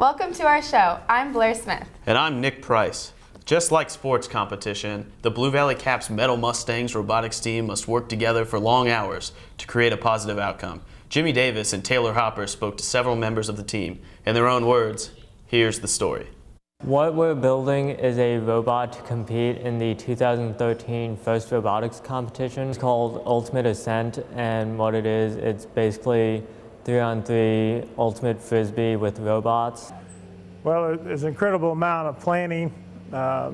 Welcome to our show. I'm Blair Smith. And I'm Nick Price. Just like sports competition, the Blue Valley Caps Metal Mustangs robotics team must work together for long hours to create a positive outcome. Jimmy Davis and Taylor Hopper spoke to several members of the team. In their own words, here's the story. What we're building is a robot to compete in the 2013 First Robotics competition. It's called Ultimate Ascent, and what it is, it's basically 3-on-3 ultimate frisbee with robots. Well, there's an incredible amount of planning, a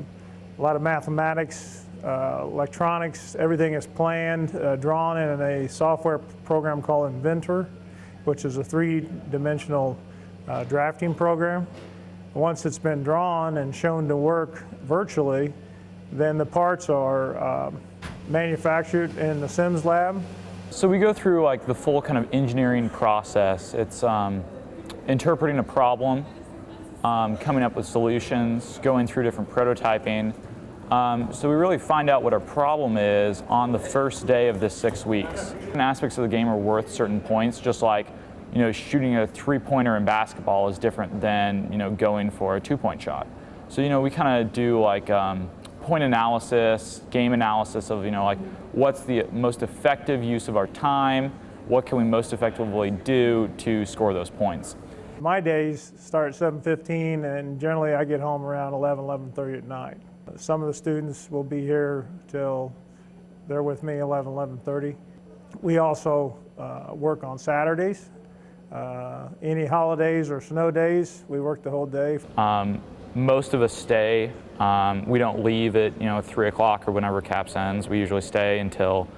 lot of mathematics, electronics. Everything is planned, drawn in a software program called Inventor, which is a three-dimensional drafting program. Once it's been drawn and shown to work virtually, then the parts are manufactured in the Sims lab. So we go through like the full kind of engineering process. It's interpreting a problem, coming up with solutions, going through different prototyping. So we really find out what our problem is on the first day of this 6 weeks. And aspects of the game are worth certain points, just like shooting a three-pointer in basketball is different than going for a two-point shot. So we kind of do like point analysis, game analysis of like what's the most effective use of our time, what can we most effectively do to score those points. My days start at 7:15, and generally I get home around 11:30 at night. Some of the students will be here till they're with me 11:30. We also work on Saturdays. Any holidays or snow days, we work the whole day. Most of us stay. We don't leave at 3 o'clock or whenever CAPS ends. We usually stay until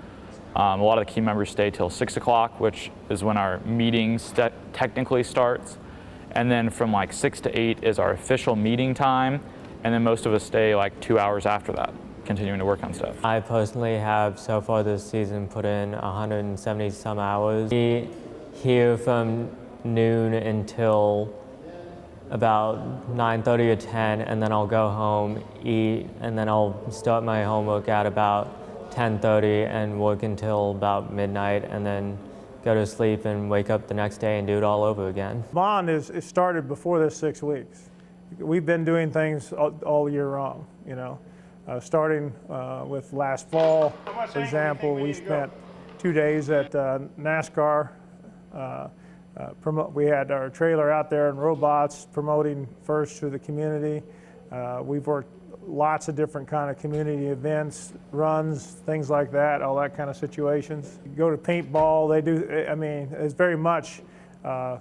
a lot of the key members stay till 6 o'clock, which is when our meeting technically starts. And then from like 6 to 8 is our official meeting time. And then most of us stay like 2 hours after that, continuing to work on stuff. I personally have so far this season put in 170 some hours. We here from noon until about 9:30 or 10, and then I'll go home, eat, and then I'll start my homework at about 10:30 and work until about midnight, and then go to sleep and wake up the next day and do it all over again. Bond is started before this 6 weeks. We've been doing things all year long, starting with last fall, for example. We spent 2 days at NASCAR. We had our trailer out there in Robots promoting FIRST to the community. We've worked lots of different kind of community events, runs, things like that, all that kind of situations. You go to paintball, they do, it's very much a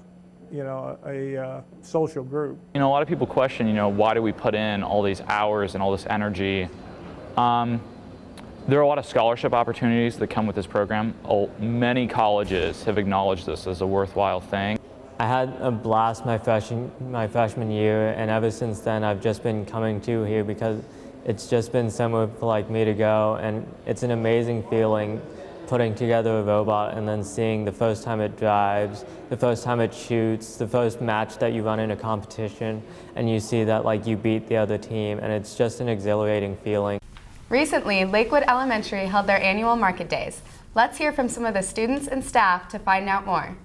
social group. A lot of people question, why do we put in all these hours and all this energy? There are a lot of scholarship opportunities that come with this program. Many colleges have acknowledged this as a worthwhile thing. I had a blast my freshman year, and ever since then I've just been coming to here because it's just been somewhere for like me to go, and it's an amazing feeling putting together a robot and then seeing the first time it drives, the first time it shoots, the first match that you run in a competition, and you see that like you beat the other team, and it's just an exhilarating feeling. Recently, Lakewood Elementary held their annual market days. Let's hear from some of the students and staff to find out more.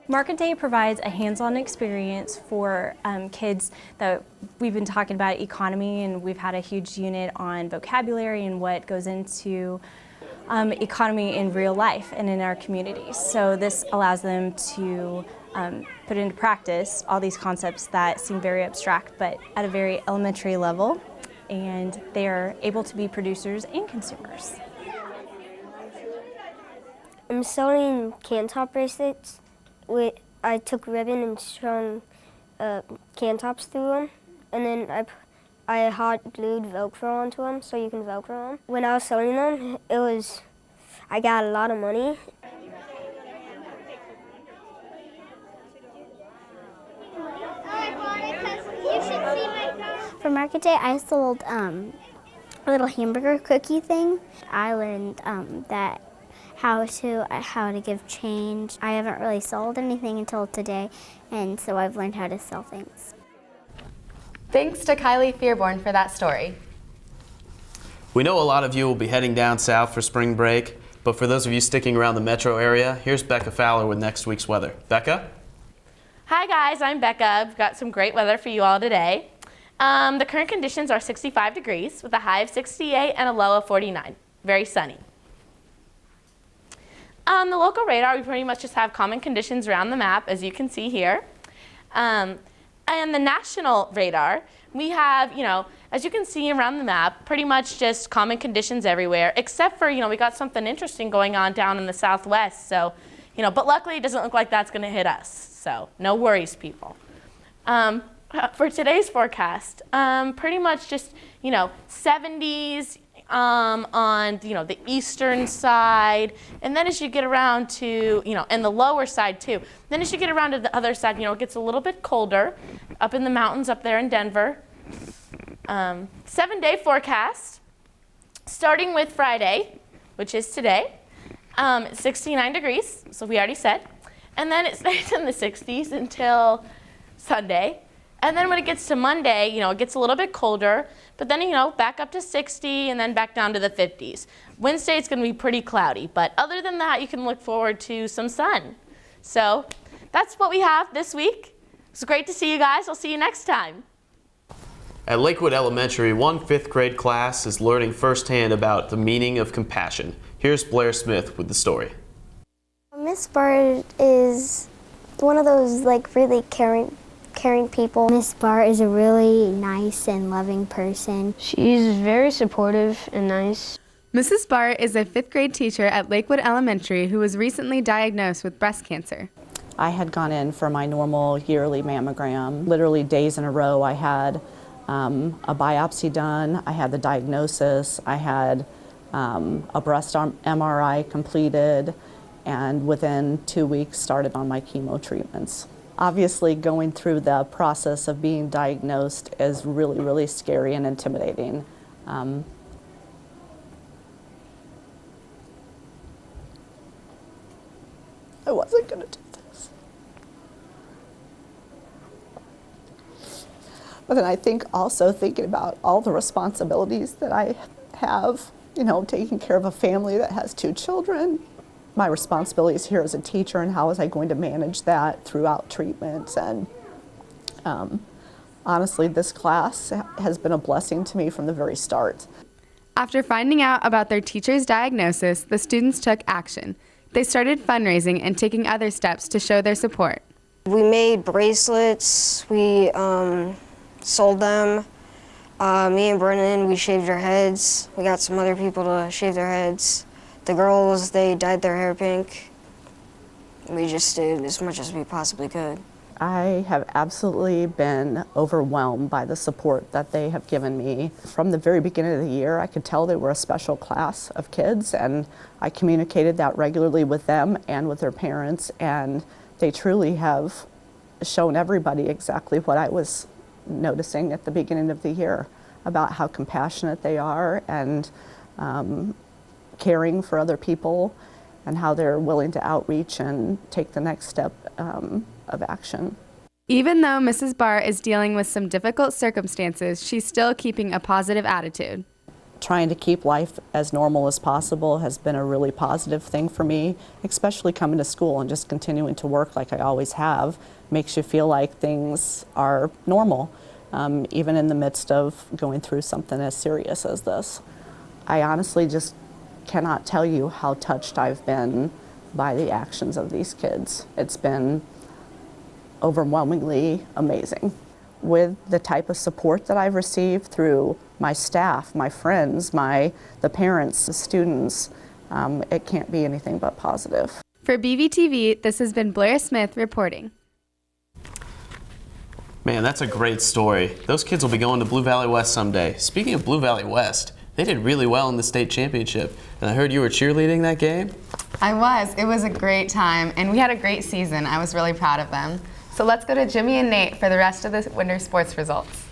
Market Day provides a hands-on experience for kids that we've been talking about economy, and we've had a huge unit on vocabulary and what goes into economy in real life and in our communities. So this allows them to put into practice all these concepts that seem very abstract, but at a very elementary level, and they are able to be producers and consumers. I'm sewing can top bracelets. I took ribbon and strung can tops through them, and then I hot glued Velcro onto them so you can Velcro them. When I was sewing them, I got a lot of money. For Market Day, I sold a little hamburger cookie thing. I learned how to give change. I haven't really sold anything until today, and so I've learned how to sell things. Thanks to Kylie Fearborn for that story. We know a lot of you will be heading down south for spring break. But for those of you sticking around the metro area, here's Becca Fowler with next week's weather. Becca? Hi guys, I'm Becca. I've got some great weather for you all today. The current conditions are 65 degrees with a high of 68 and a low of 49. Very sunny. The local radar, we pretty much just have common conditions around the map, as you can see here. And the national radar, we have, as you can see around the map, pretty much just common conditions everywhere, except for, we got something interesting going on down in the southwest. So, but luckily it doesn't look like that's going to hit us. So no worries, people. For today's forecast, pretty much just, 70s on, the eastern side. And then as you get around to, and the lower side too. Then as you get around to the other side, it gets a little bit colder up in the mountains up there in Denver. 7-day forecast, starting with Friday, which is today. It's 69 degrees, so we already said. And then it stays in the 60s until Sunday. And then when it gets to Monday, it gets a little bit colder, but then, back up to 60 and then back down to the 50s. Wednesday, it's going to be pretty cloudy, but other than that, you can look forward to some sun. So that's what we have this week. It's great to see you guys. I'll see you next time. At Lakewood Elementary, one 5th grade class is learning firsthand about the meaning of compassion. Here's Blair Smith with the story. Miss Barr is one of those really caring people. Miss Barr is a really nice and loving person. She's very supportive and nice. Mrs. Barr is a 5th grade teacher at Lakewood Elementary who was recently diagnosed with breast cancer. I had gone in for my normal yearly mammogram. Literally days in a row I had a biopsy done, I had the diagnosis, I had a breast MRI completed, and within 2 weeks started on my chemo treatments. Obviously, going through the process of being diagnosed is really, really scary and intimidating. I wasn't going to do this. But then I think also thinking about all the responsibilities that I have, taking care of a family that has 2 children, my responsibilities here as a teacher, and how was I going to manage that throughout treatments. And honestly, this class has been a blessing to me from the very start. After finding out about their teacher's diagnosis, the students took action. They started fundraising and taking other steps to show their support. We made bracelets, we sold them. Me and Brennan, we shaved our heads. We got some other people to shave their heads. The girls, they dyed their hair pink. We just did as much as we possibly could. I have absolutely been overwhelmed by the support that they have given me. From the very beginning of the year, I could tell they were a special class of kids, and I communicated that regularly with them and with their parents, and they truly have shown everybody exactly what I was noticing at the beginning of the year about how compassionate they are and caring for other people, and how they're willing to outreach and take the next step of action. Even though Mrs. Barr is dealing with some difficult circumstances, she's still keeping a positive attitude. Trying to keep life as normal as possible has been a really positive thing for me, especially coming to school and just continuing to work like I always have. Makes you feel like things are normal, even in the midst of going through something as serious as this. I honestly just cannot tell you how touched I've been by the actions of these kids. It's been overwhelmingly amazing. With the type of support that I've received through my staff, my friends, the parents, the students, it can't be anything but positive. For BVTV, this has been Blair Smith reporting. Man, that's a great story. Those kids will be going to Blue Valley West someday. Speaking of Blue Valley West, they did really well in the state championship. And I heard you were cheerleading that game? I was. It was a great time, and we had a great season. I was really proud of them. So let's go to Jimmy and Nate for the rest of the winter sports results.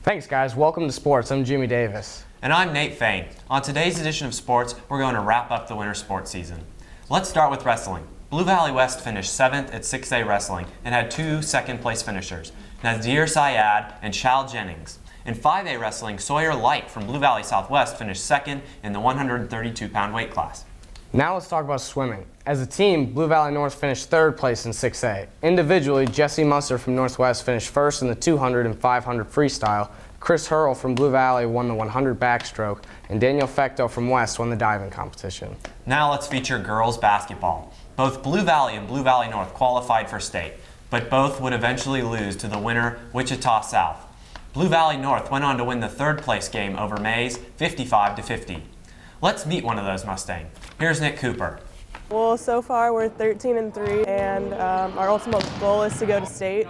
Thanks, guys. Welcome to sports. I'm Jimmy Davis. And I'm Nate Fain. On today's edition of sports, we're going to wrap up the winter sports season. Let's start with wrestling. Blue Valley West finished 7th at 6A wrestling and had 2 second-place finishers, Nazir Syed and Chal Jennings. In 5A wrestling, Sawyer Light from Blue Valley Southwest finished 2nd in the 132-pound weight class. Now let's talk about swimming. As a team, Blue Valley North finished 3rd place in 6A. Individually, Jesse Musser from Northwest finished 1st in the 200 and 500 freestyle. Chris Hurl from Blue Valley won the 100 backstroke, and Daniel Fecto from West won the diving competition. Now let's feature girls basketball. Both Blue Valley and Blue Valley North qualified for state, but both would eventually lose to the winner, Wichita South. Blue Valley North went on to win the 3rd place game over Mays, 55-50. Let's meet one of those Mustangs. Here's Nick Cooper. Well, so far we're 13-3, and our ultimate goal is to go to state.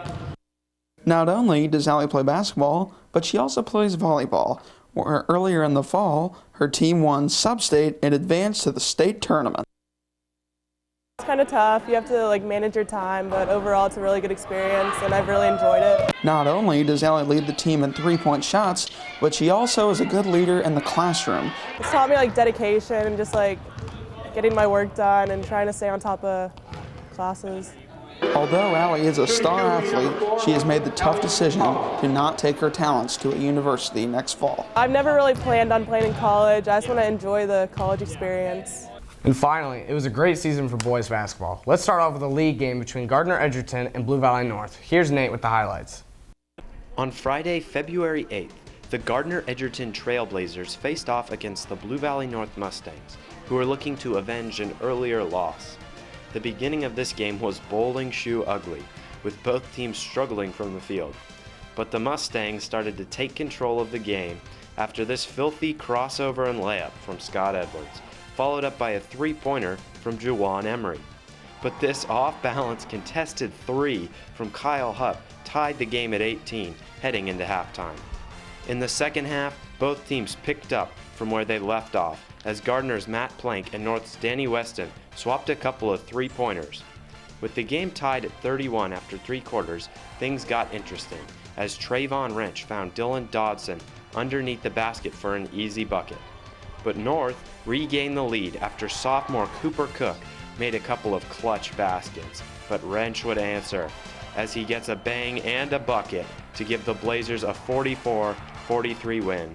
Not only does Allie play basketball, but she also plays volleyball, where earlier in the fall, her team won sub-state and advanced to the state tournament. It's kind of tough. You have to manage your time, but overall it's a really good experience, and I've really enjoyed it. Not only does Allie lead the team in three-point shots, but she also is a good leader in the classroom. It's taught me dedication and just getting my work done and trying to stay on top of classes. Although Allie is a star athlete, she has made the tough decision to not take her talents to a university next fall. I've never really planned on playing in college. I just want to enjoy the college experience. And finally, it was a great season for boys basketball. Let's start off with a league game between Gardner Edgerton and Blue Valley North. Here's Nate with the highlights. On Friday, February 8th, the Gardner Edgerton Trailblazers faced off against the Blue Valley North Mustangs, who were looking to avenge an earlier loss. The beginning of this game was bowling shoe ugly, with both teams struggling from the field. But the Mustangs started to take control of the game after this filthy crossover and layup from Scott Edwards, followed up by a three-pointer from Juwan Emery. But this off-balance contested three from Kyle Hupp tied the game at 18, heading into halftime. In the second half, both teams picked up from where they left off, as Gardner's Matt Plank and North's Danny Weston swapped a couple of three-pointers. With the game tied at 31 after 3 quarters, things got interesting, as Trayvon Wrench found Dylan Dodson underneath the basket for an easy bucket. But North regained the lead after sophomore Cooper Cook made a couple of clutch baskets, but Wrench would answer, as he gets a bang and a bucket to give the Blazers a 44-43 win.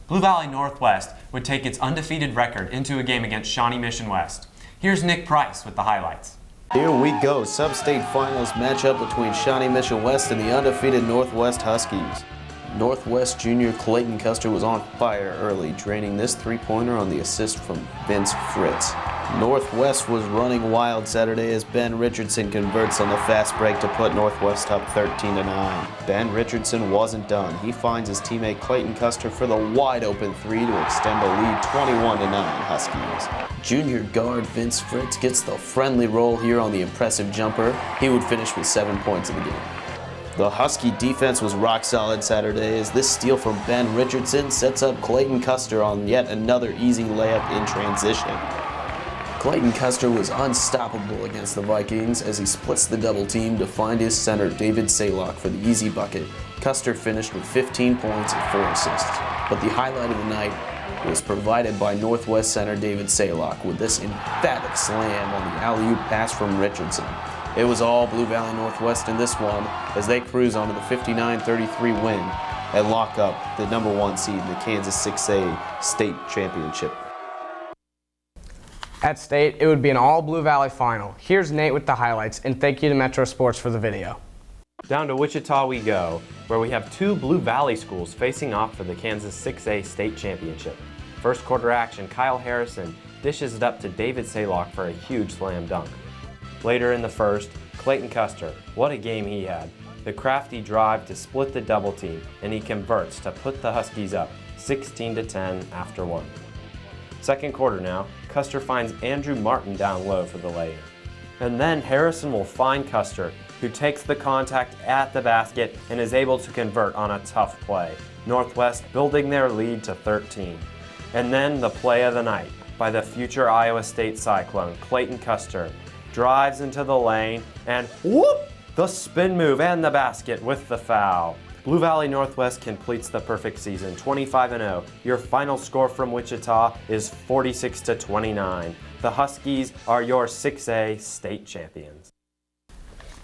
Blue Valley Northwest would take its undefeated record into a game against Shawnee Mission West. Here's Nick Price with the highlights. Here we go, sub-state finals matchup between Shawnee Mission West and the undefeated Northwest Huskies. Northwest junior Clayton Custer was on fire early, draining this three-pointer on the assist from Vince Fritz. Northwest was running wild Saturday as Ben Richardson converts on the fast break to put Northwest up 13-9. Ben Richardson wasn't done. He finds his teammate Clayton Custer for the wide-open three to extend the lead 21-9 Huskies. Junior guard Vince Fritz gets the friendly roll here on the impressive jumper. He would finish with 7 points in the game. The Husky defense was rock solid Saturday as this steal from Ben Richardson sets up Clayton Custer on yet another easy layup in transition. Clayton Custer was unstoppable against the Vikings as he splits the double team to find his center David Saylock for the easy bucket. Custer finished with 15 points and 4 assists. But the highlight of the night was provided by Northwest center David Saylock with this emphatic slam on the alley-oop pass from Richardson. It was all Blue Valley Northwest in this one as they cruise onto the 59-33 win and lock up the #1 seed in the Kansas 6A state championship. At state, it would be an all Blue Valley final. Here's Nate with the highlights, and thank you to Metro Sports for the video. Down to Wichita we go, where we have 2 Blue Valley schools facing off for the Kansas 6A state championship. First quarter action, Kyle Harrison dishes it up to David Saylock for a huge slam dunk. Later in the first, Clayton Custer, what a game he had. The crafty drive to split the double team, and he converts to put the Huskies up 16-10 after 1. Second quarter now, Custer finds Andrew Martin down low for the lay-in. And then Harrison will find Custer, who takes the contact at the basket and is able to convert on a tough play. Northwest building their lead to 13. And then the play of the night by the future Iowa State Cyclone, Clayton Custer, drives into the lane and whoop! The spin move and the basket with the foul. Blue Valley Northwest completes the perfect season, 25-0. Your final score from Wichita is 46-29. The Huskies are your 6A state champions.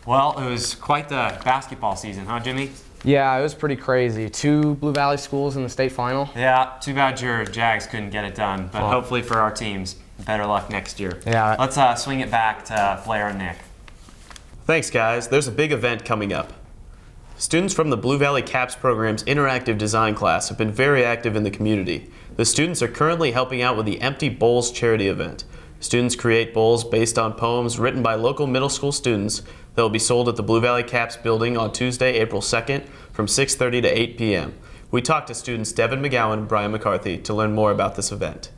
Well, it was quite the basketball season, huh, Jimmy? Yeah, it was pretty crazy. 2 Blue Valley schools in the state final. Yeah, too bad your Jags couldn't get it done, but hopefully for our teams. Better luck next year. Yeah. Let's swing it back to Blair and Nick. Thanks, guys. There's a big event coming up. Students from the Blue Valley CAPS program's interactive design class have been very active in the community. The students are currently helping out with the Empty Bowls charity event. Students create bowls based on poems written by local middle school students that will be sold at the Blue Valley CAPS building on Tuesday, April 2nd from 6:30 to 8 p.m. We talked to students Devin McGowan and Brian McCarthy to learn more about this event.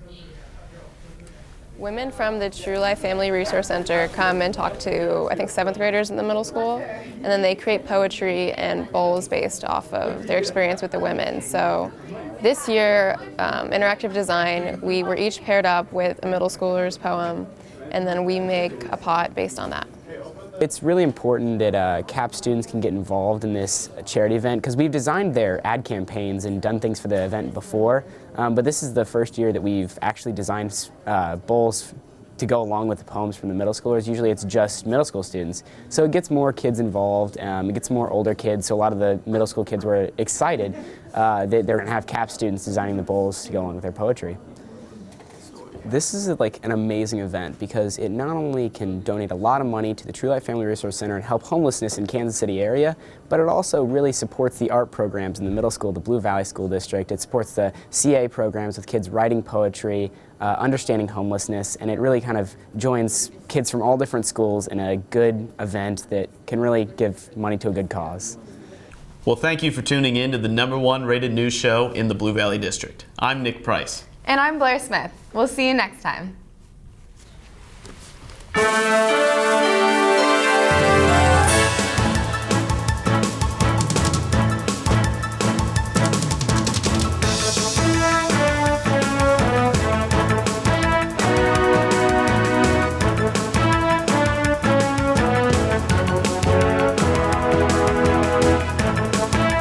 Women from the True Life Family Resource Center come and talk to, I think, 7th graders in the middle school, and then they create poetry and bowls based off of their experience with the women. So this year, interactive design, we were each paired up with a middle schooler's poem, and then we make a pot based on that. It's really important that CAP students can get involved in this charity event because we've designed their ad campaigns and done things for the event before, but this is the first year that we've actually designed bowls to go along with the poems from the middle schoolers. Usually it's just middle school students. So it gets more kids involved, it gets more older kids, so a lot of the middle school kids were excited that they're going to have CAP students designing the bowls to go along with their poetry. This is like an amazing event because it not only can donate a lot of money to the True Life Family Resource Center and help homelessness in Kansas City area, but it also really supports the art programs in the middle school, the Blue Valley School District. It supports the CA programs with kids writing poetry, understanding homelessness, and it really kind of joins kids from all different schools in a good event that can really give money to a good cause. Well, thank you for tuning in to the #1 rated news show in the Blue Valley District. I'm Nick Price. And I'm Blair Smith. We'll see you next time.